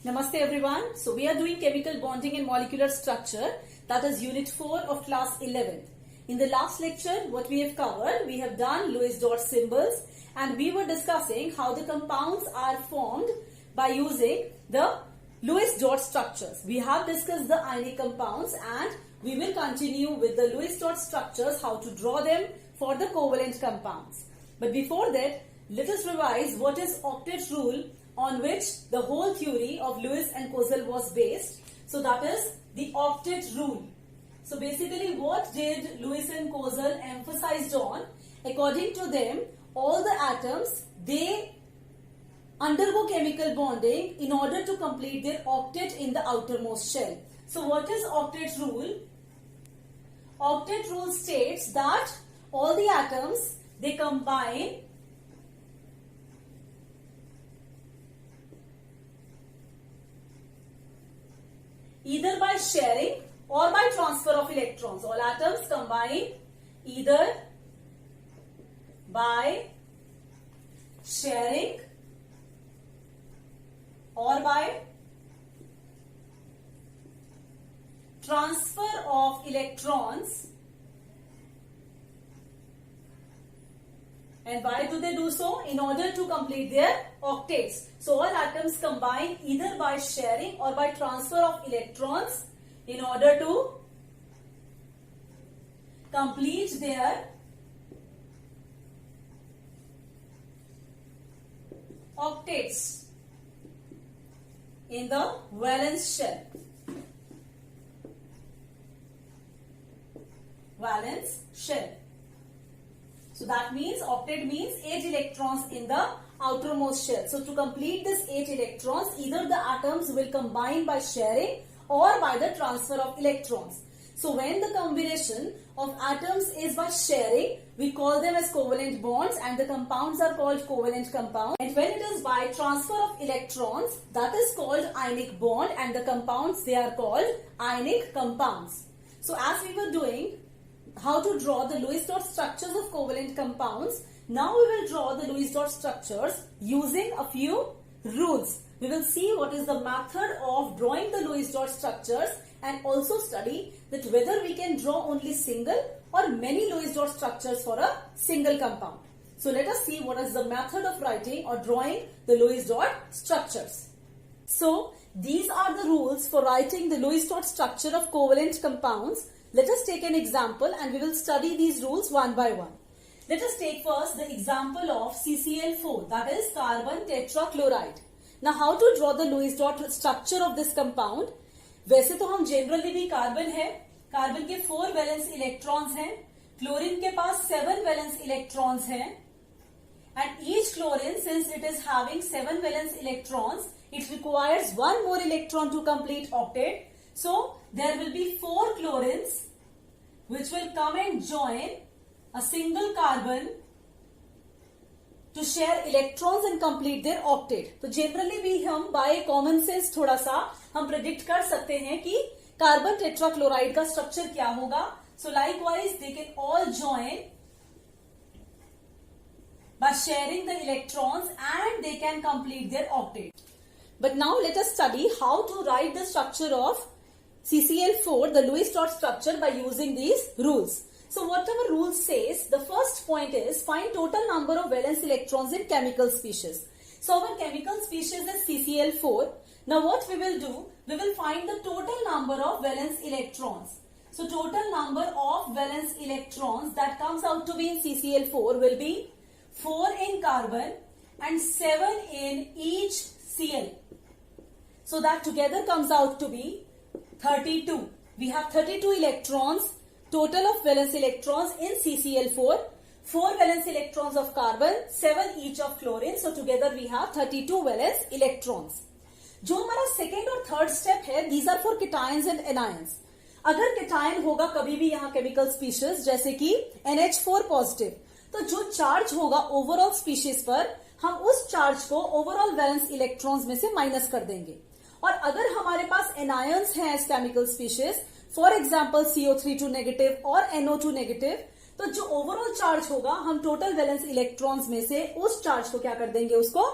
Namaste everyone. So we are doing chemical bonding and molecular structure, that is unit 4 of class 11. In the last lecture what we have covered, we have done Lewis dot symbols and we were discussing how the compounds are formed by using the Lewis dot structures. We have discussed the ionic compounds and we will continue with the Lewis dot structures, how to draw them for the covalent compounds. But before that, let us revise what is octet rule on which the whole theory of Lewis and Kozel was based. So that is the octet rule. So basically what did Lewis and Kozel emphasized on? According to them, all the atoms, they undergo chemical bonding in order to complete their octet in the outermost shell. So what is octet rule? Octet rule states that all the atoms, they combine either by sharing or by transfer of electrons. All atoms combine either by sharing or by transfer of electrons. And why do they do so? In order to complete their octets. So all atoms combine either by sharing or by transfer of electrons in order to complete their octets in the valence shell. Valence shell. So that means octet means 8 electrons in the outermost shell. So to complete this 8 electrons, either the atoms will combine by sharing or by the transfer of electrons. So when the combination of atoms is by sharing, we call them as covalent bonds and the compounds are called covalent compounds. And when it is by transfer of electrons, that is called ionic bond and the compounds, they are called ionic compounds. So as we were doing how to draw the Lewis dot structures of covalent compounds, now we will draw the Lewis dot structures using a few rules. We will see what is the method of drawing the Lewis dot structures and also study that whether we can draw only single or many Lewis dot structures for a single compound. So let us see what is the method of writing or drawing the Lewis dot structures. So these are the rules for writing the Lewis dot structure of covalent compounds. Let us take an example and we will study these rules one by one. Let us take first the example of CCl4, that is carbon tetrachloride. Now how to draw the Lewis dot structure of this compound? वैसे तो हम generally भी carbon है, carbon के 4 valence electrons हैं, chlorine के पास 7 valence electrons हैं, and each chlorine, since it is having 7 valence electrons, it requires one more electron to complete octet. So there will be 4 chlorines which will come and join a single carbon to share electrons and complete their octet. तो generally भी हम by common sense थोड़ा सा हम predict कर सकते हैं कि कार्बन टेट्राक्लोराइड का स्ट्रक्चर क्या होगा. So likewise they can all join by sharing the electrons and they can complete their octet. But now let us study how to write the structure of CCl4, the Lewis dot structure, by using these rules. So whatever rule says, the first point is find total number of valence electrons in chemical species. So our chemical species is CCl4. Now what we will do, we will find the total number of valence electrons. So total number of valence electrons that comes out to be in CCl4 will be 4 in carbon and 7 in each Cl. So that together comes out to be 32. We have 32 electrons, total of valence electrons in CCl4, 4 valence electrons of carbon, 7 each of chlorine. So together we have 32 valence electrons. जो हमारा second और third step है, these are for cations and anions. अगर cation होगा कभी भी यहाँ chemical species जैसे कि NH4 positive, तो जो चार्ज होगा ओवरऑल स्पीशीज पर, हम उस चार्ज को ओवरऑल वैलेंस इलेक्ट्रॉन्स में से माइनस कर देंगे. और अगर हमारे पास एनायंस हैं as chemical species, for example CO32 negative और NO2 नेगेटिव, तो जो ओवरऑल चार्ज होगा हम टोटल वैलेंस इलेक्ट्रॉन्स में से उस चार्ज को क्या कर देंगे, उसको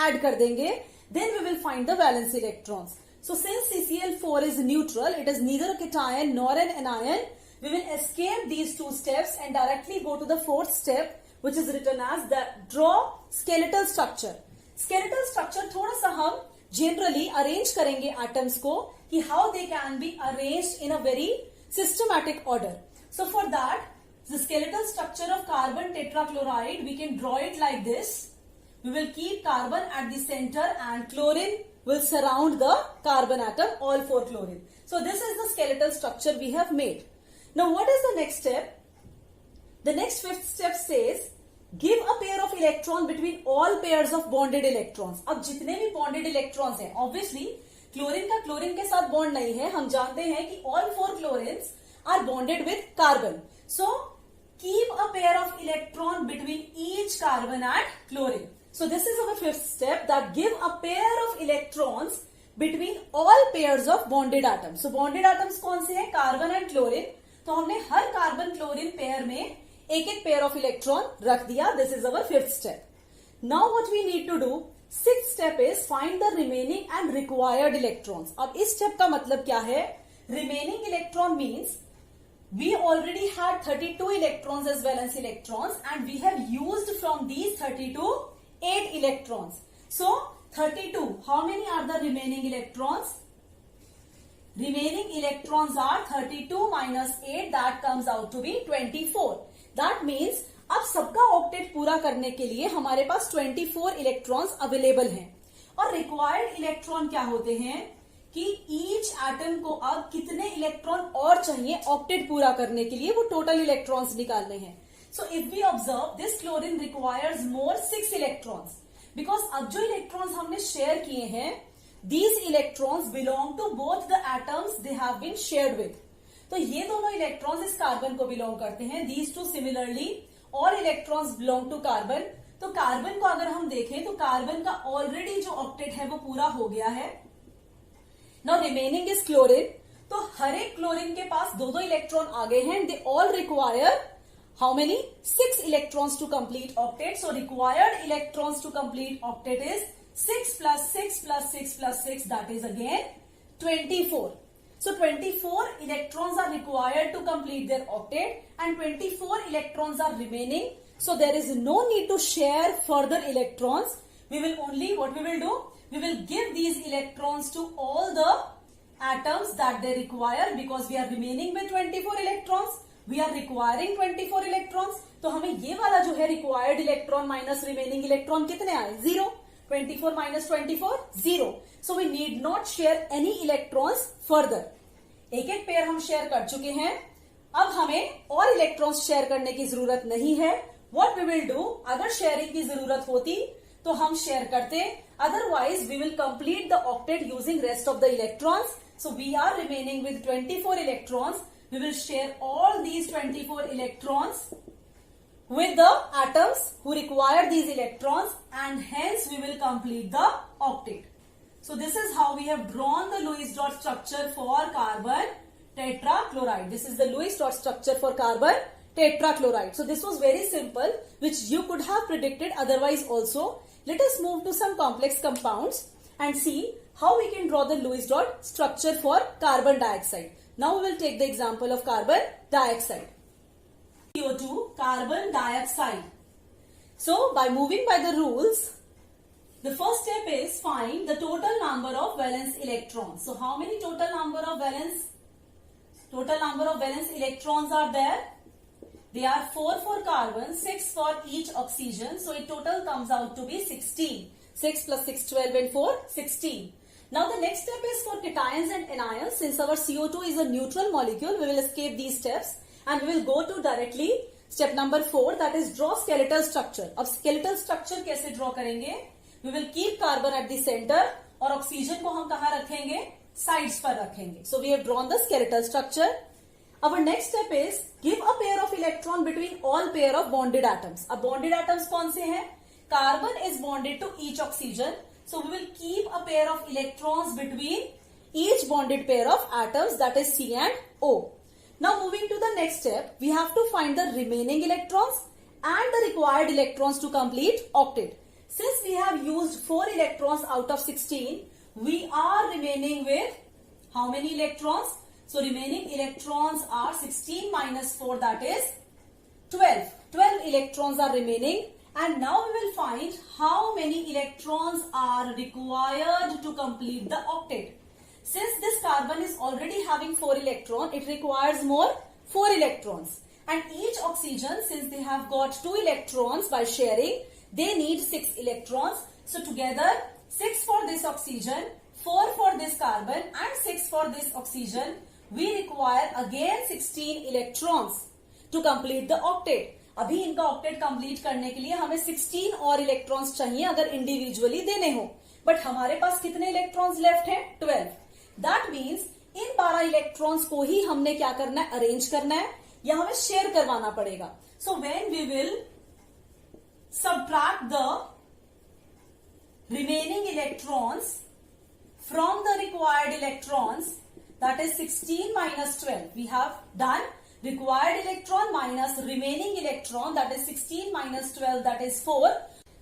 ऐड कर देंगे. Then we will find the valence electrons. So since CCl4 is neutral, it is neither a cation nor an anion, we will escape these two steps and directly go to the fourth step, which is written as the draw skeletal structure. Skeletal structure थोड़ा सा हम generally arrange करेंगे atoms को कि how they can be arranged in a very systematic order. So for that, the skeletal structure of carbon tetrachloride, we can draw it like this. We will keep carbon at the center and chlorine will surround the carbon atom, all four chlorine. So this is the skeletal structure we have made. Now what is the next step? The next fifth step says, give a pair of electron between all pairs of bonded electrons. अब जितने भी bonded electrons हैं, obviously chlorine का chlorine के साथ bond नहीं है, हम जानते हैं कि all four chlorines are bonded with carbon. So keep a pair of electron between each carbon and chlorine. So this is our fifth step, that give a pair of electrons between all pairs of bonded atoms. So bonded atoms कौन से हैं? Carbon and chlorine. तो हमने हर carbon chlorine pair में एक एक pair of electron रख दिया. This is our fifth step. Now what we need to do, sixth step is find the remaining and required electrons. अब इस स्टेप का मतलब क्या है? Remaining electron means we already had 32 electrons as valence electrons and we have used from these 32 8 electrons. So 32, how many are the remaining electrons? Remaining electrons are 32 minus 8, that comes out to be 24. That means अब सबका octet पूरा करने के लिए हमारे पास 24 electrons available हैं. और required electron क्या होते हैं कि ईच एटम को अब कितने इलेक्ट्रॉन और चाहिए ऑक्टेट पूरा करने के लिए, वो टोटल इलेक्ट्रॉन्स निकालने हैं. So if we observe, this chlorine requires more 6 electrons, because अब जो इलेक्ट्रॉन्स हमने शेयर किए हैं, these electrons belong to both the atoms they have been shared with. तो ये दोनों इलेक्ट्रॉन्स इस कार्बन को बिलोंग करते हैं. These two similarly all electrons belong to carbon. तो कार्बन को अगर हम देखें तो कार्बन का ऑलरेडी जो ऑक्टेट है वो पूरा हो गया है. Now remaining is chlorine. तो हर एक क्लोरीन के पास दो दो इलेक्ट्रॉन आ गए हैं. They all require how many? 6 electrons to complete octet. So required electrons to complete octet is 6 plus 6 plus 6 plus 6, that is again 24. So 24 electrons are required to complete their octet and 24 electrons are remaining. So there is no need to share further electrons. We will only, what we will do? We will give these electrons to all the atoms that they require, because we are remaining with 24 electrons. We are requiring 24 electrons. तो हमें ये वाला जो है required electron minus remaining electron कितने आए? 0. 24 minus 24, 0. So we need not share any electrons further. एक एक पेयर हम शेयर कर चुके हैं. अब हमें और इलेक्ट्रॉन्स शेयर करने की जरूरत नहीं है. What we will do, अगर शेयरिंग की जरूरत होती तो हम शेयर करते, otherwise we will complete the octet using rest of the electrons. So we are remaining with 24 electrons. We will share all these 24 electrons with the atoms who require these electrons, and hence we will complete the octet. So this is how we have drawn the Lewis dot structure for carbon tetrachloride. This is the Lewis dot structure for carbon tetrachloride. So this was very simple, which you could have predicted otherwise also. Let us move to some complex compounds and see how we can draw the Lewis dot structure for carbon dioxide. Now we will take the example of carbon dioxide. CO2, carbon dioxide. So by moving by the rules, the first step is find the total number of valence electrons. So how many total number of valence electrons are there? They are 4 for carbon, 6 for each oxygen. So it total comes out to be 16. 6 plus 6, 12 and 4, 16. Now the next step is for cations and anions. Since our CO2 is a neutral molecule, we will escape these steps and we will go to directly step number 4, that is draw skeletal structure. अब skeletal structure कैसे draw करेंगे? We will keep carbon at the center और oxygen को हम कहाँ रखेंगे? Sides पर रखेंगे. So we have drawn the skeletal structure. Our next step is give a pair of electron between all pair of bonded atoms. अब bonded atoms कौन से हैं? Carbon is bonded to each oxygen. So we will keep a pair of electrons between each bonded pair of atoms, that is C and O. Now moving to the next step, we have to find the remaining electrons and the required electrons to complete octet. Since we have used 4 electrons out of 16, we are remaining with how many electrons? So remaining electrons are 16 minus 4, that is 12. 12 electrons are remaining, and now we will find how many electrons are required to complete the octet. Since this carbon is already having 4 electrons, it requires more 4 electrons. And each oxygen, since they have got 2 electrons by sharing, they need 6 electrons. So together 6 for this oxygen, 4 for this carbon and 6 for this oxygen. We require again 16 electrons to complete the octet. अभी इनका octet complete करने के लिए हमें 16 और electrons चाहिए अगर individually देने हो. बट हमारे पास कितने electrons left हैं? 12. That means इन 12 electrons को ही हमने क्या करना है? Arrange करना है या हमें share करवाना पड़ेगा. So when we will subtract the remaining electrons from the required electrons, that is 16 minus 12. We have done required electron minus remaining electron, that is 16 minus 12, that is 4.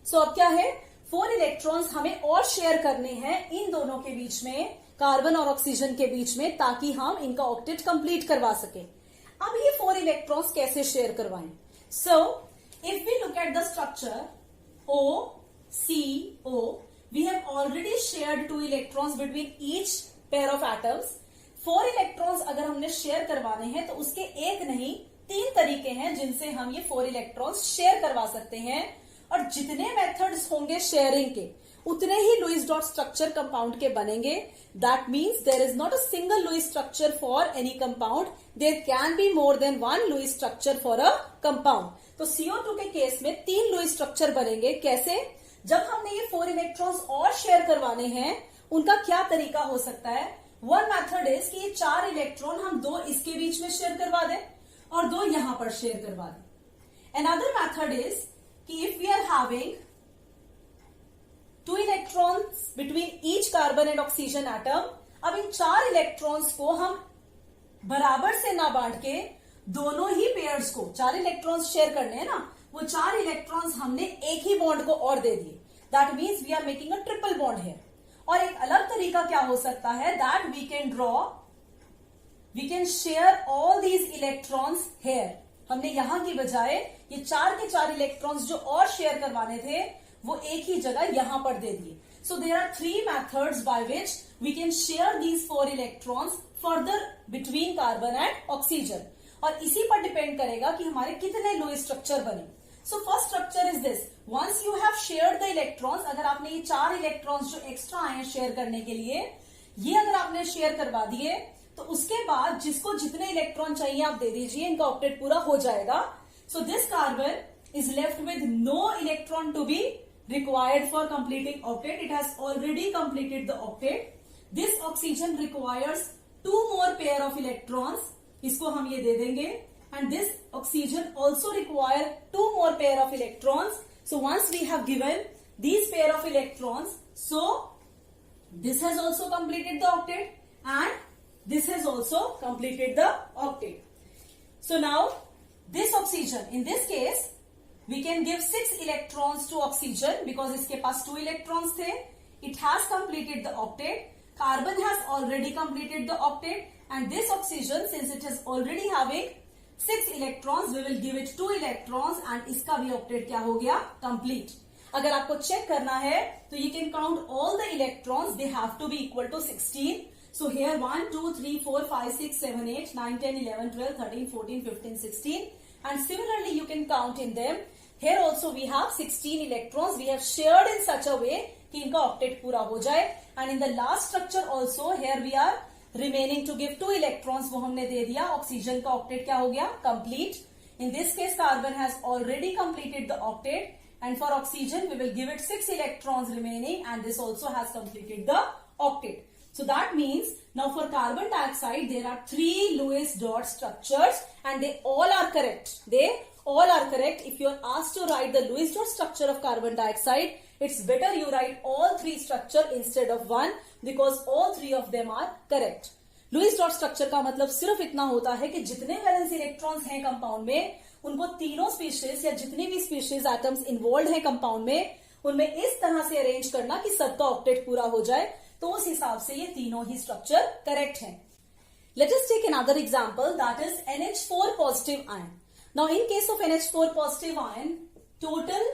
So अब क्या है? 4 electrons हमें और share करने हैं इन दोनों के बीच में, कार्बन और ऑक्सीजन के बीच में, ताकि हम इनका ऑक्टेट कंप्लीट करवा सके. अब ये 4 इलेक्ट्रॉन्स कैसे शेयर करवाएं? So if we look at the structure OCO, we have already shared 2 electrons between each pair of atoms. 4 electrons अगर हमने शेयर करवाने हैं तो उसके एक नहीं 3 तरीके हैं जिनसे हम ये 4 इलेक्ट्रॉन्स शेयर करवा सकते हैं. और जितने मेथड्स होंगे शेयरिंग के, उतने ही लुईस डॉट स्ट्रक्चर कंपाउंड के बनेंगे. That means there is not a single Lewis structure for any compound. There can be more than 1 Lewis structure for a compound. तो CO2 के केस में 3 लुईस स्ट्रक्चर बनेंगे. कैसे? जब हमने ये 4 इलेक्ट्रॉन्स और शेयर करवाने हैं, उनका क्या तरीका हो सकता है? वन मेथड इज कि ये 4 इलेक्ट्रॉन हम 2 इसके बीच में शेयर करवा दें और 2 यहां पर शेयर करवा दें. अनदर मेथड इज कि if we are having 2 electrons between each carbon and oxygen atom, अब इन 4 इलेक्ट्रॉन्स को हम बराबर से ना बांट के दोनों ही पेयर्स को, 4 इलेक्ट्रॉन्स शेयर करने हैं ना, वो 4 इलेक्ट्रॉन्स हमने एक ही बॉन्ड को और दे दिए. That means we are making a triple bond है. और एक अलग तरीका क्या हो सकता है? That we can share all these electrons here. हमने यहां की बजाय ये 4 के 4 इलेक्ट्रॉन्स जो और शेयर करवाने थे वो एक ही जगह यहां पर दे दिए. So there are 3 methods by which we can share these 4 electrons further between carbon and oxygen. और इसी पर डिपेंड करेगा कि हमारे कितने लुईस स्ट्रक्चर बने. So first structure is this. Once you have shared the electrons, अगर आपने ये 4 इलेक्ट्रॉन्स जो एक्स्ट्रा आए हैं शेयर करने के लिए, ये अगर आपने शेयर करवा दिए, तो उसके बाद जिसको जितने इलेक्ट्रॉन चाहिए आप दे दीजिए, इनका ऑक्टेट पूरा हो जाएगा. So this carbon is left with no electron to be required for completing octet. It has already completed the octet. This oxygen requires 2 more pair of electrons. इसको हम ये दे देंगे. And this oxygen also require 2 more pair of electrons. So once we have given these pair of electrons, so this has also completed the octet and this has also completed the octet. So now this oxygen, in this case, we can give 6 electrons to oxygen because इसके पास 2 electrons थे. It has completed the octet. Carbon has already completed the octet, and this oxygen, since it is already having 6 electrons, we will give it 2 electrons, and इसका भी octet क्या हो गया? Complete. अगर आपको check करना है तो you can count all the electrons. They have to be equal to 16. So here 1, 2, 3, 4, 5, 6, 7, 8, 9, 10, 11, 12, 13, 14, 15, 16. And similarly you can count in them. Here also we have 16 electrons. We have shared in such a way कि इनका octet पूरा हो जाए. And in the last structure also, here we are remaining to give 2 electrons. वो हमने दे दिया. Oxygen का octet क्या हो गया? Complete. In this case, carbon has already completed the octet. And for oxygen, we will give it 6 electrons remaining. And this also has completed the octet. So that means now for carbon dioxide, there are 3 Lewis dot structures and they all are correct. They all are correct. If you are asked to write the Lewis dot structure of carbon dioxide, it's better you write all 3 structure instead of 1 because all 3 of them are correct. Lewis dot structure का मतलब सिर्फ इतना होता है कि जितने valence electrons हैं compound में, उनको तीनों स्पीशीज या जितनी भी स्पीशीज एटम्स इन्वॉल्व हैं कंपाउंड में, उनमें इस तरह से अरेंज करना कि सबका ऑक्टेट पूरा हो जाए, तो उस हिसाब से ये तीनों ही स्ट्रक्चर करेक्ट हैं। Let us take another example, that is NH4 positive ion. Now in case of NH4 positive ion, total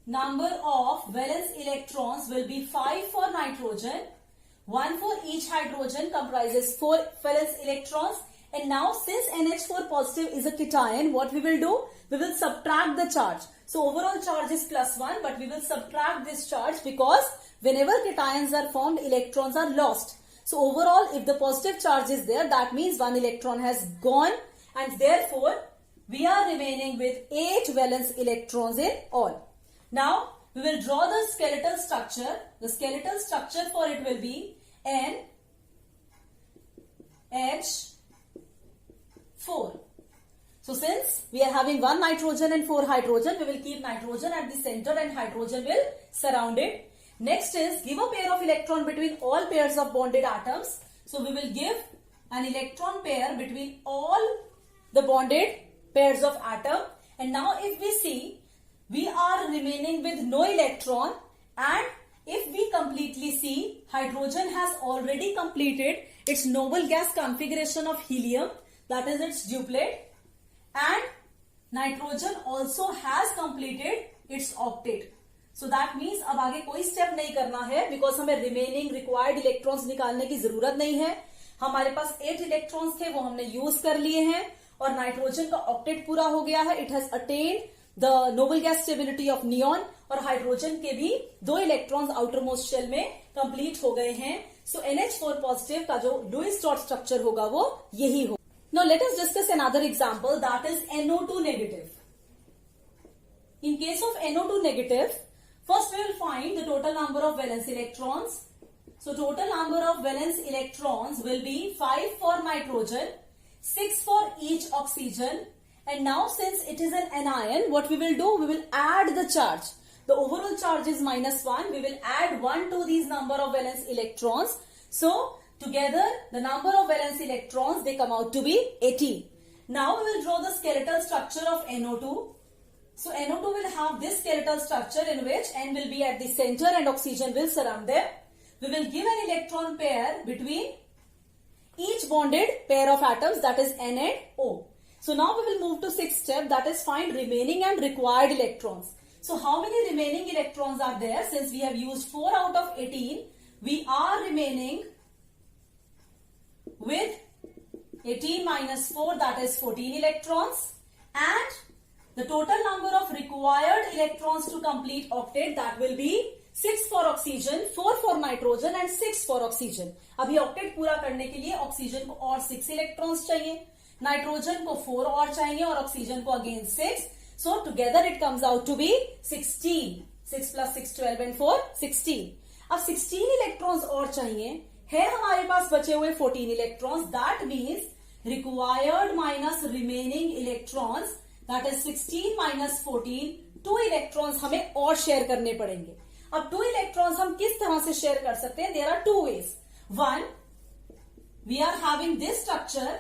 number of valence electrons will be 5 for nitrogen, 1 for each hydrogen comprises 4 valence electrons. And now since NH4 positive is a cation, what we will do? We will subtract the charge. So overall charge is +1, but we will subtract this charge because whenever cations are formed, electrons are lost. So overall, if the positive charge is there, that means 1 electron has gone, and therefore we are remaining with 8 valence electrons in all. Now we will draw the skeletal structure. The skeletal structure for it will be NH4. So since we are having 1 nitrogen and 4 hydrogen, we will keep nitrogen at the center and hydrogen will surround it. Next is give a pair of electron between all pairs of bonded atoms. So we will give an electron pair between all the bonded pairs of atom. And now if we see, we are remaining with no electron, and if we completely see, hydrogen has already completed its noble gas configuration of helium, that is its duplet, and nitrogen also has completed its octet. So that means अब आगे कोई step नहीं करना है, because हमें remaining required electrons निकालने की जरूरत नहीं है। हमारे पास 8 इलेक्ट्रॉन्स थे, वो हमने यूज कर लिए हैं, और नाइट्रोजन का ऑक्टेट पूरा हो गया है। It has attend the noble gas stability of neon, और हाइड्रोजन के भी 2 इलेक्ट्रॉन्स आउटर मोस्ट शेल में कंप्लीट हो गए हैं। सो NH4 पॉजिटिव का जो लुईस डॉट स्ट्रक्चर होगा वो यही होगा। Now let us discuss another example, that is NO2 negative. In case of NO2 negative, first we will find the total number of valence electrons. So total number of valence electrons will be 5 for nitrogen, 6 for each oxygen. And now since it is an anion, what we will do? We will add the charge. The overall charge is -1. We will add 1 to these number of valence electrons. So together the number of valence electrons, they come out to be 18. Now we will draw the skeletal structure of NO2. So NO2 will have this skeletal structure in which N will be at the center and oxygen will surround them. We will give an electron pair between each bonded pair of atoms, that is N and O. So now we will move to 6th step, that is find remaining and required electrons. So how many remaining electrons are there? Since we have used 4 out of 18, we are remaining with 18 minus 4, that is 14 electrons, and the total number of required electrons to complete octet, that will be 6 for oxygen, 4 for nitrogen and 6 for oxygen. अभी octet पूरा करने के लिए oxygen को और 6 electrons चाहिए, nitrogen को 4 और चाहिए, और ऑक्सीजन को again 6. So together it comes out to be 16. 6 plus 6, 12 and 4, 16. अब 16 इलेक्ट्रॉन्स और चाहिए, है हमारे पास बचे हुए 14 electrons. That means required minus remaining electrons, that is 16 minus 14, 2 electrons हमें और शेयर करने पड़ेंगे. अब 2 इलेक्ट्रॉन्स हम किस तरह से शेयर कर सकते हैं? There are 2 ways. One, we are having this structure.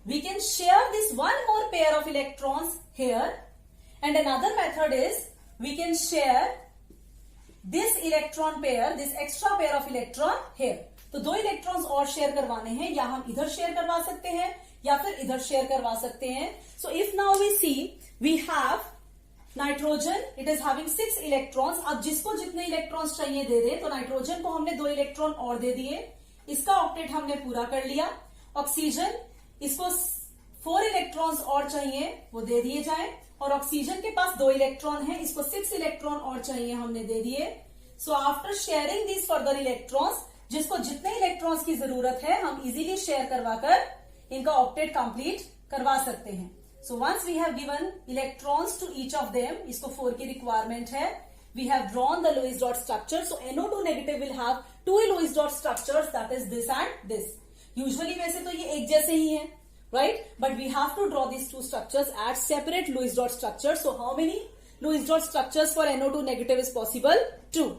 We can share this one more pair of electrons here, and another method is we can share this electron pair, this extra pair of electron here. तो 2 electrons और share करवाने हैं, या हम इधर share करवा सकते हैं या फिर इधर शेयर करवा सकते हैं. So if now we see, we have nitrogen, it is having 6 electrons. अब जिसको जितने इलेक्ट्रॉन्स चाहिए दे दे. तो नाइट्रोजन को हमने 2 इलेक्ट्रॉन और दे दिए, इसका ऑक्टेट हमने पूरा कर लिया. ऑक्सीजन, इसको 4 इलेक्ट्रॉन्स और चाहिए, वो दे दिए जाए, और ऑक्सीजन के पास 2 इलेक्ट्रॉन है, इसको 6 इलेक्ट्रॉन और चाहिए, हमने दे दिए. So after sharing these further electrons, जिसको जितने इलेक्ट्रॉन्स की जरूरत है हम इजीली शेयर करवाकर इनका ऑक्टेट कंप्लीट करवा सकते हैं. So once we have given electrons to each of them, इसको 4 की रिक्वायरमेंट है, we have drawn the Lewis dot structure. So NO2 negative will have 2 Lewis dot structures, that is this and this. Usually वैसे तो ये एक जैसे ही है, right? But we have to draw these 2 structures as separate Lewis dot structures. So how many Lewis dot structures for NO2 negative is possible? 2.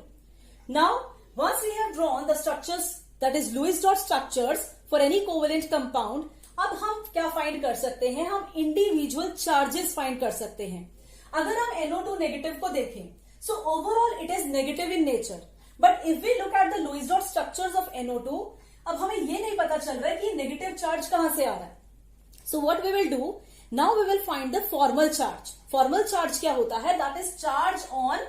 Now, once we have drawn the structures, that is Lewis dot structures for any covalent compound, अब हम क्या find कर सकते हैं? हम individual charges find कर सकते हैं. अगर हम NO2 नेगेटिव को देखें, So overall it is negative in nature. But if we look at the Lewis dot structures of NO2, अब हमें ये नहीं पता चल रहा है कि नेगेटिव चार्ज कहां से आ रहा है. So what we will do, now we will find the formal charge. Formal charge क्या होता है? That is charge on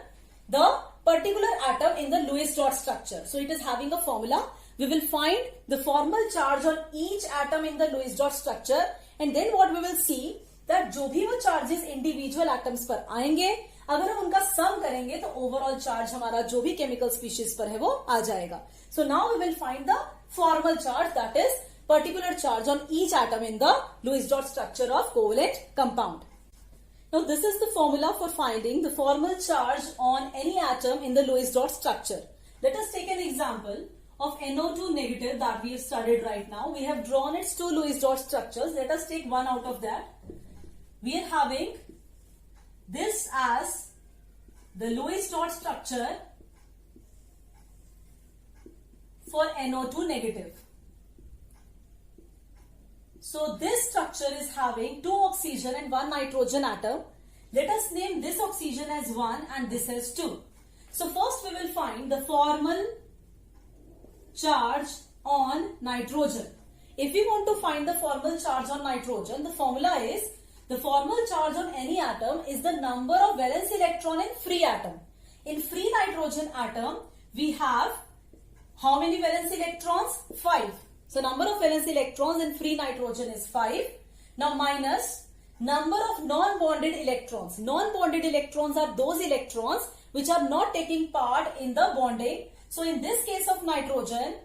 the particular atom in the Lewis dot structure. So it is having a formula. We will find the formal charge on each atom in the Lewis dot structure, and then what we will see that जो भी वो charges individual atoms पर आएंगे, अगर हम उनका sum करेंगे तो overall charge हमारा जो भी chemical species पर है वो आ जाएगा. So now we will find the formal charge, that is particular charge on each atom in the Lewis dot structure of covalent compound. Now this is the formula for finding the formal charge on any atom in the Lewis dot structure. Let us take an example of NO2 negative that we have studied right now. We have drawn its two Lewis dot structures. Let us take one out of that. We are having this as the Lewis dot structure for NO2 negative. So this structure is having two oxygen and one nitrogen atom. Let us name this oxygen as 1 and this as 2. So first we will find the formal charge on nitrogen. If we want to find the formal charge on nitrogen, the formula is the formal charge on any atom is the number of valence electron in free atom. In free nitrogen atom, we have how many valence electrons? 5. So number of valence electrons in free nitrogen is 5. Now minus number of non-bonded electrons. Non-bonded electrons are those electrons which are not taking part in the bonding. So in this case of nitrogen,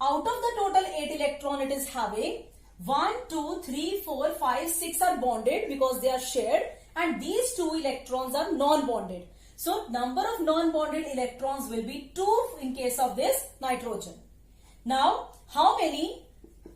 out of the total 8 electron it is having, 1, 2, 3, 4, 5, 6 are bonded because they are shared, and these 2 electrons are non-bonded. So number of non-bonded electrons will be 2 in case of this nitrogen. Now how many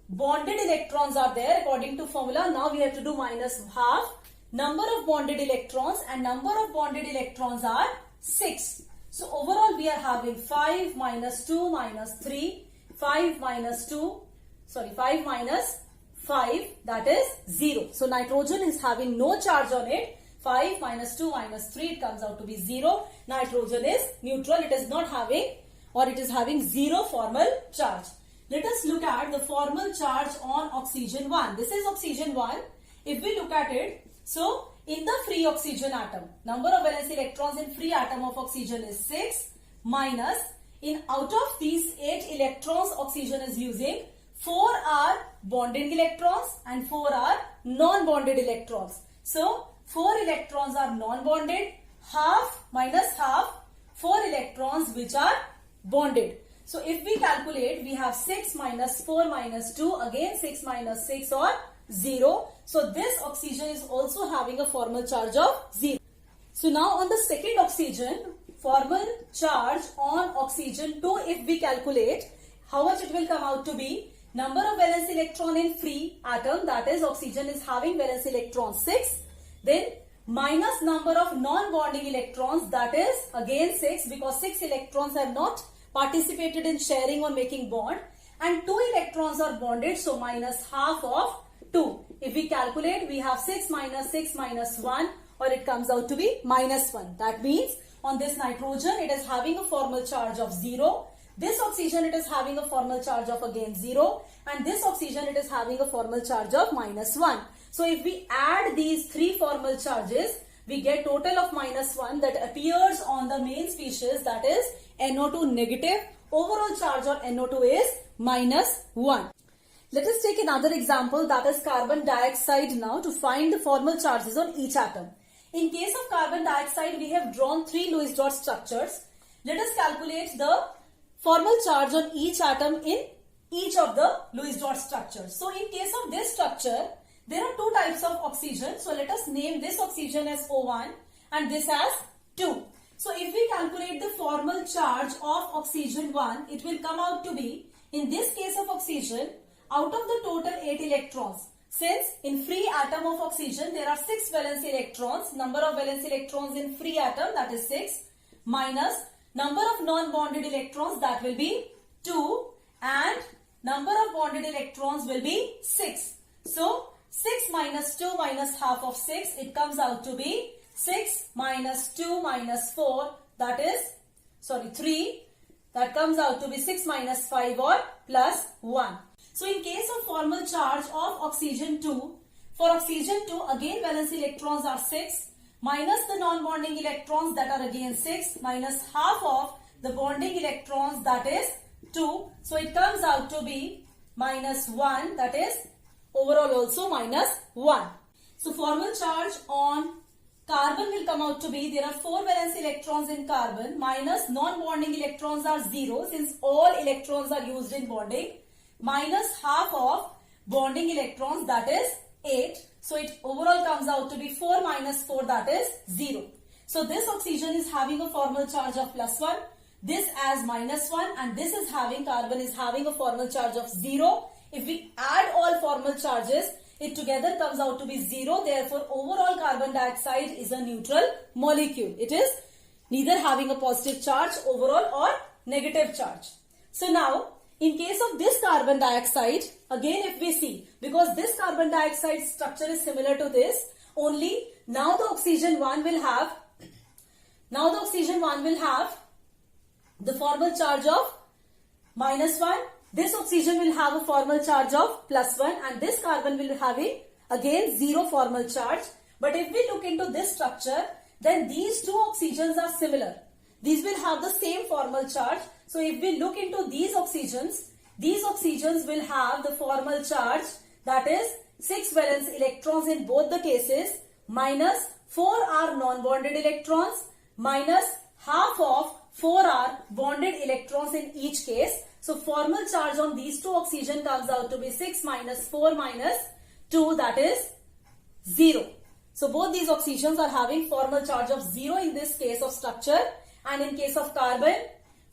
bonded electrons are there according to formula? Now we have to do minus half. Number of bonded electrons, and number of bonded electrons are 6. So overall we are having 5 minus 2 minus 3, 5 minus 2, 5 minus 5, that is 0. So nitrogen is having no charge on it. 5 minus 2 minus 3, it comes out to be 0. Nitrogen is neutral. It is not having, or it is having 0 formal charge. Let us look at the formal charge on oxygen 1. This is oxygen 1. If we look at it, so in the free oxygen atom, number of valence electrons in free atom of oxygen is 6, minus in out of these 8 electrons oxygen is using, 4 are bonded electrons and 4 are non-bonded electrons. So 4 electrons are non-bonded, half minus half, 4 electrons which are bonded. So if we calculate, we have 6 minus 4 minus 2, again 6 minus 6 or 0. So this oxygen is also having a formal charge of 0. So now on the second oxygen, formal charge on oxygen 2, if we calculate, how much it will come out to be? Number of valence electron in free atom, that is oxygen is having valence electron 6. Then minus number of non-bonding electrons, that is again 6, because 6 electrons have not participated in sharing or making bond, and 2 electrons are bonded, so minus half of 2. If we calculate, we have 6 minus 1, or it comes out to be minus 1. That means on this nitrogen it is having a formal charge of 0. This oxygen it is having a formal charge of again 0, and this oxygen it is having a formal charge of minus 1. So if we add these 3 formal charges, we get total of minus 1 that appears on the main species, that is NO2 negative. Overall charge on NO2 is minus 1. Let us take another example, that is carbon dioxide now, to find the formal charges on each atom. In case of carbon dioxide, we have drawn 3 Lewis dot structures. Let us calculate the formal charge on each atom in each of the Lewis dot structures. So in case of this structure, there are 2 types of oxygen. So let us name this oxygen as O1 and this as 2. So if we calculate the formal charge of oxygen 1, it will come out to be, in this case of oxygen, out of the total 8 electrons. Since in free atom of oxygen there are 6 valence electrons, number of valence electrons in free atom, that is 6, minus number of non-bonded electrons, that will be 2, and number of bonded electrons will be 6. So 6 minus 2 minus half of 6, it comes out to be 6 minus 2 minus 4, that is, 3, that comes out to be 6 minus 5 or plus 1. So in case of formal charge of oxygen 2, for oxygen 2 again valence electrons are 6 minus the non-bonding electrons that are again 6 minus half of the bonding electrons that is 2. So it comes out to be minus 1, that is overall also minus 1. So formal charge on carbon will come out to be, there are 4 valence electrons in carbon minus non-bonding electrons are 0 since all electrons are used in bonding, minus half of bonding electrons that is 8. So it overall comes out to be 4 minus 4, that is 0. So this oxygen is having a formal charge of plus 1, this as minus 1, and this is having, carbon is having a formal charge of 0. If we add all formal charges, it together comes out to be 0. Therefore, overall carbon dioxide is a neutral molecule. It is neither having a positive charge overall or negative charge. So now, in case of this carbon dioxide, again if we see, because this carbon dioxide structure is similar to this, only now the oxygen 1 will have, the formal charge of minus 1. This oxygen will have a formal charge of plus 1 and this carbon will be having again 0 formal charge. But if we look into this structure, then these two oxygens are similar. These will have the same formal charge. So if we look into these oxygens will have the formal charge, that is 6 valence electrons in both the cases, minus 4 are non-bonded electrons, minus half of 4 are bonded electrons in each case. So formal charge on these two oxygen comes out to be 6 minus 4 minus 2, that is 0. So both these oxygens are having formal charge of 0 in this case of structure, and in case of carbon,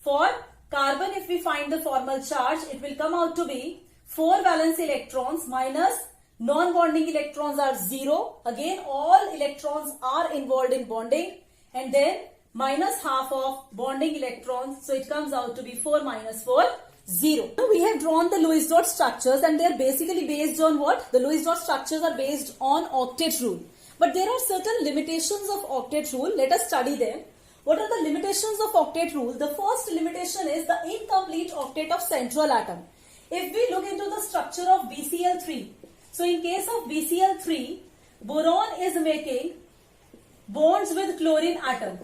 for carbon if we find the formal charge, it will come out to be 4 valence electrons minus non-bonding electrons are 0. Again all electrons are involved in bonding, and then minus half of bonding electrons. So it comes out to be 4 minus 4, 0. Now we have drawn the Lewis dot structures and they are basically based on what? The Lewis dot structures are based on octet rule. But there are certain limitations of octet rule. Let us study them. What are the limitations of octet rule? The first limitation is the incomplete octet of central atom. If we look into the structure of BCl3, so in case of BCl3, boron is making bonds with chlorine atom.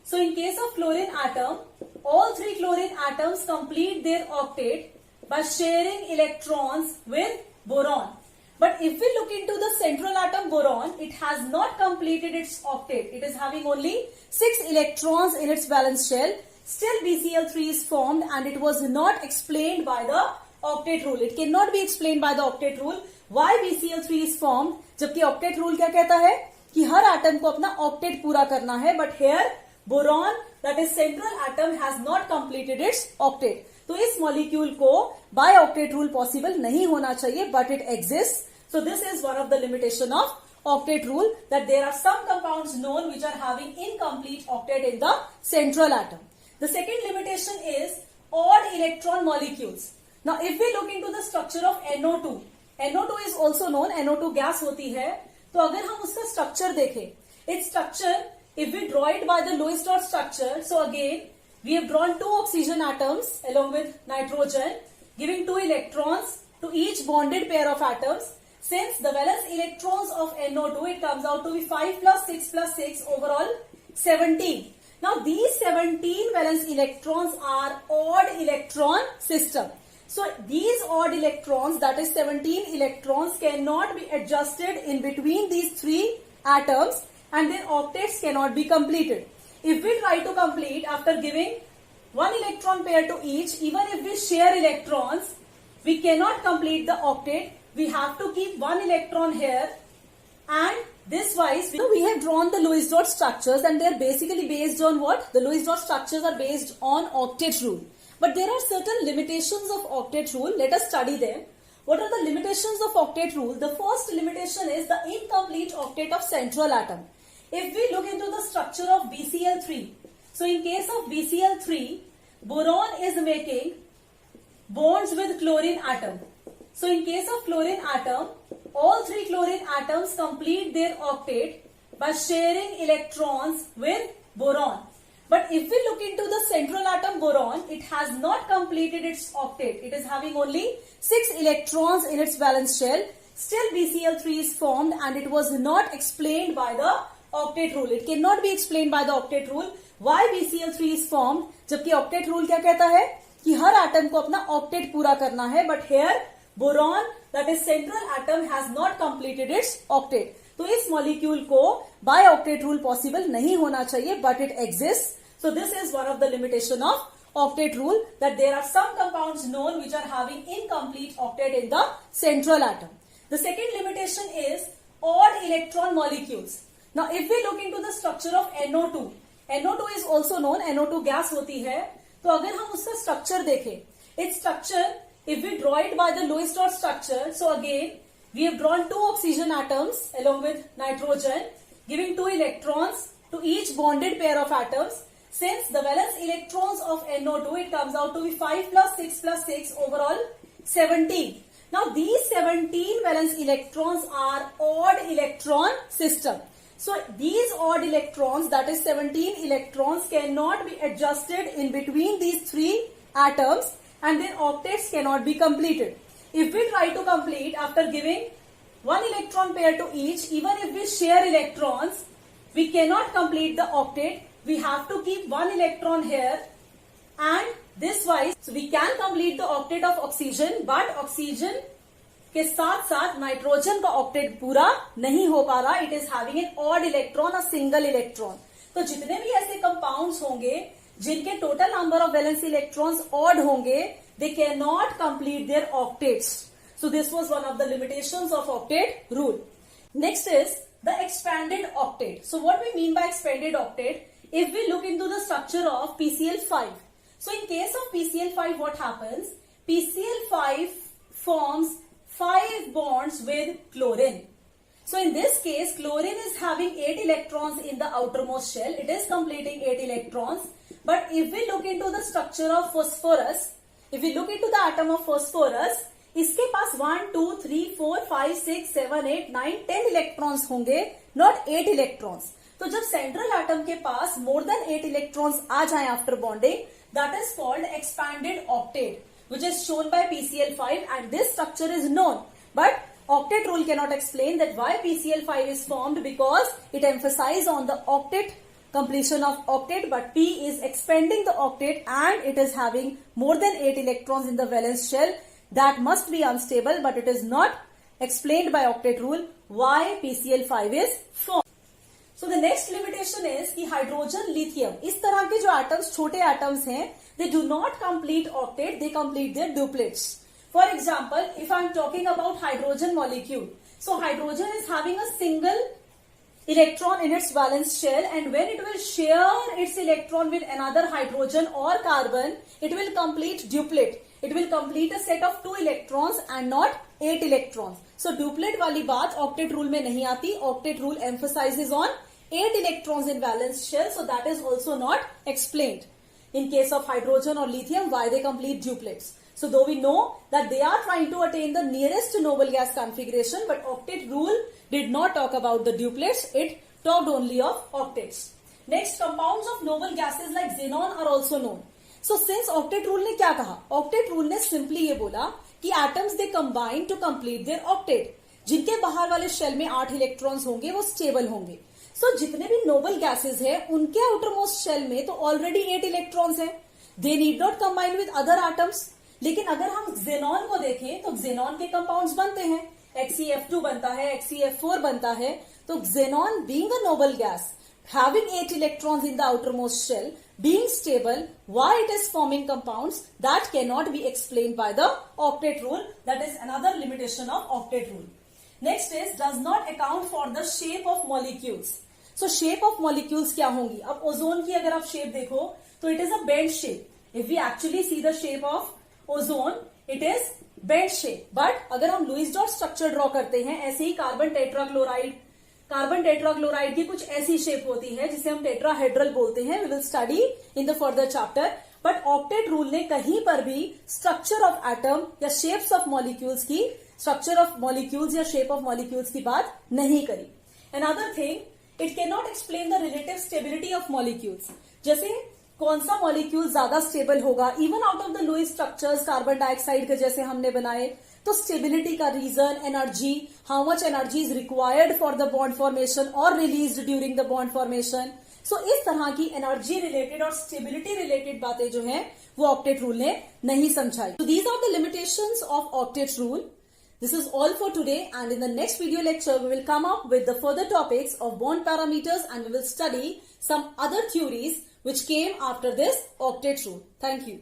So in case of chlorine atom, all 3 chlorine atoms complete their octet by sharing electrons with boron. But if we look into the central atom boron, it has not completed its octet. It is having only 6 electrons in its valence shell. Still BCl3 is formed and it was not explained by the octet rule. It cannot be explained by the octet rule. Why BCl3 is formed? जबकि octet rule क्या कहता है कि हर atom को अपना octet पूरा करना है. But here boron, that is central atom, has not completed its octet. तो इस molecule को by octet rule possible नहीं होना चाहिए, but it exists. So this is one of the limitation of octet rule, that there are some compounds known which are having incomplete octet in the central atom. The second limitation is odd electron molecules. Now if we look into the structure of NO2, NO2 is also known, NO2 gas होती है, तो अगर हम उसका structure देखें, its structure, if we draw it by the Lewis dot structure, so again we have drawn 2 oxygen atoms along with nitrogen, giving 2 electrons to each bonded pair of atoms. Since the valence electrons of NO2, it comes out to be 5 plus 6 plus 6, overall 17. Now these 17 valence electrons are odd electron system. So these odd electrons, that is 17 electrons, cannot be adjusted in between these 3 atoms and their octets cannot be completed. If we try to complete after giving 1 electron pair to each, even if we share electrons, we cannot complete the octet. We have to keep 1 electron here, and this wise we have drawn the Lewis dot structures and they are basically based on what? The Lewis dot structures are based on octet rule. But there are certain limitations of octet rule. Let us study them. What are the limitations of octet rule? The first limitation is the incomplete octet of central atom. If we look into the structure of BCl3, so in case of BCl3, boron is making bonds with chlorine atom. So in case of chlorine atom, all 3 chlorine atoms complete their octet by sharing electrons with boron. But if we look into the central atom boron, it has not completed its octet. It is having only 6 electrons in its valence shell. Still BCl3 is formed and it was not explained by the octet rule. It cannot be explained by the octet rule. Why BCl3 is formed? जबकि octet rule क्या कहता है कि हर atom को अपना octet पूरा करना है. But here boron, that is central atom, has not completed its octet. तो इस molecule को by octet rule possible नहीं होना चाहिए, but it exists. So this is one of the limitation of octet rule, that there are some compounds known which are having incomplete octet in the central atom. The second limitation is odd electron molecules. Now if we look into the structure of NO2, NO2 is also known, NO2 gas होती है. तो अगर हम उसका structure देखें, its structure, if we draw it by the Lewis dot structure, so again we have drawn 2 oxygen atoms along with nitrogen, giving 2 electrons to each bonded pair of atoms. Since the valence electrons of NO2, it comes out to be 5 plus 6 plus 6, overall 17. Now these 17 valence electrons are odd electron system. So these odd electrons, that is 17 electrons, cannot be adjusted in between these 3 atoms and their octets cannot be completed. If we try to complete after giving 1 electron pair to each, even if we share electrons, we cannot complete the octet. We have to keep 1 electron here and this wise. So we can complete the octet of oxygen, but oxygen के साथ साथ nitrogen का octet पूरा नहीं हो पा रहा. It is having an odd electron, a single electron. तो जितने भी ऐसे कंपाउंड्स होंगे जिनके total number of valence electrons odd होंगे, they can not complete their octets. So this was one of the limitations of octet rule. Next is the expanded octet. So what we mean by expanded octet? If we look into the structure of PCl5, so in case of PCl5, what happens? PCl5 forms 5 bonds with chlorine. So in this case, chlorine is having 8 electrons in the outermost shell. It is completing 8 electrons. But if we look into the structure of phosphorus, if we look into the atom of phosphorus, इसके पास 1, 2, 3, 4, 5, 6, 7, 8, 9, 10 electrons होंगे, not 8 electrons. तो जब central atom के पास more than 8 electrons आ जाएं after bonding, that is called expanded octet, which is shown by PCl5 and this structure is known. But octet rule cannot explain that why PCl5 is formed, because it emphasizes on the octet, completion of octet, but P is expanding the octet and it is having more than 8 electrons in the valence shell. That must be unstable, but it is not explained by octet rule why PCl5 is formed. So the next limitation is कि hydrogen, lithium, इस तरह के जो atoms, छोटे atoms हैं, they do not complete octet, they complete their duplets. For example, if I am talking about hydrogen molecule, so hydrogen is having a single electron in its valence shell, and when it will share its electron with another hydrogen or carbon, it will complete duplet. It will complete a set of 2 electrons and not 8 electrons. So duplet वाली बात octet rule में नहीं आती. Octet rule emphasizes on 8 electrons in valence shell, so that is also not explained. In case of hydrogen or lithium, why they complete duplets? So though we know that they are trying to attain the nearest noble gas configuration, but octet rule did not talk about the duplets, it talked only of octets. Next, compounds of noble gases like xenon are also known. So since octet rule ने क्या कहा? Octet rule ने simply ये बोला कि atoms they combine to complete their octet. जिनके बाहर वाले शेल में 8 इलेक्ट्रॉन्स होंगे वो स्टेबल होंगे. सो जितने भी नोबल गैसेस हैं उनके आउटरमोस्ट शेल में तो ऑलरेडी 8 इलेक्ट्रॉन्स हैं. They need not combine with other atoms. लेकिन अगर हम xenon को देखें तो xenon के कंपाउंड्स बनते हैं, HCF2 बनता है, HCF4 बनता है. तो xenon being a noble gas, having 8 electrons in the outermost shell, being stable, why it is forming compounds, that cannot be explained by the octet rule. That is another limitation of octet rule. Next is does not account for the shape of molecules. So shape of molecules क्या होंगी? अब ozone की अगर आप shape देखो तो it is a bent shape. If we actually see the shape of ozone, it is bent shape. But अगर हम लुईस डॉट स्ट्रक्चर ड्रॉ करते हैं, ऐसे ही कार्बन टेट्राक्लोराइड की कुछ ऐसी शेप होती है जिसे हम टेट्राहेड्रल बोलते हैं. We will study in the further chapter. But octet rule ने कहीं पर भी स्ट्रक्चर ऑफ एटम या शेप्स ऑफ मॉलिक्यूल्स की, स्ट्रक्चर ऑफ मॉलिक्यूल्स या शेप ऑफ मॉलिक्यूल्स की बात नहीं करी. Another thing, it cannot explain the relative stability of molecules. जैसे कौन सा मॉलिक्यूल ज्यादा स्टेबल होगा, even out of the lowest structures carbon dioxide के जैसे हमने बनाए, तो स्टेबिलिटी का reason energy, how much energy is required for the bond formation और release during the bond formation. So इस तरह की एनर्जी रिलेटेड और स्टेबिलिटी रिलेटेड बातें जो है वो ऑक्टेट रूल ने नहीं समझाई। So these are the limitations of octet rule. This is all for today, and in the next video lecture we will come up with the further topics of bond parameters, and we will study some other theories which came after this octet rule. Thank you.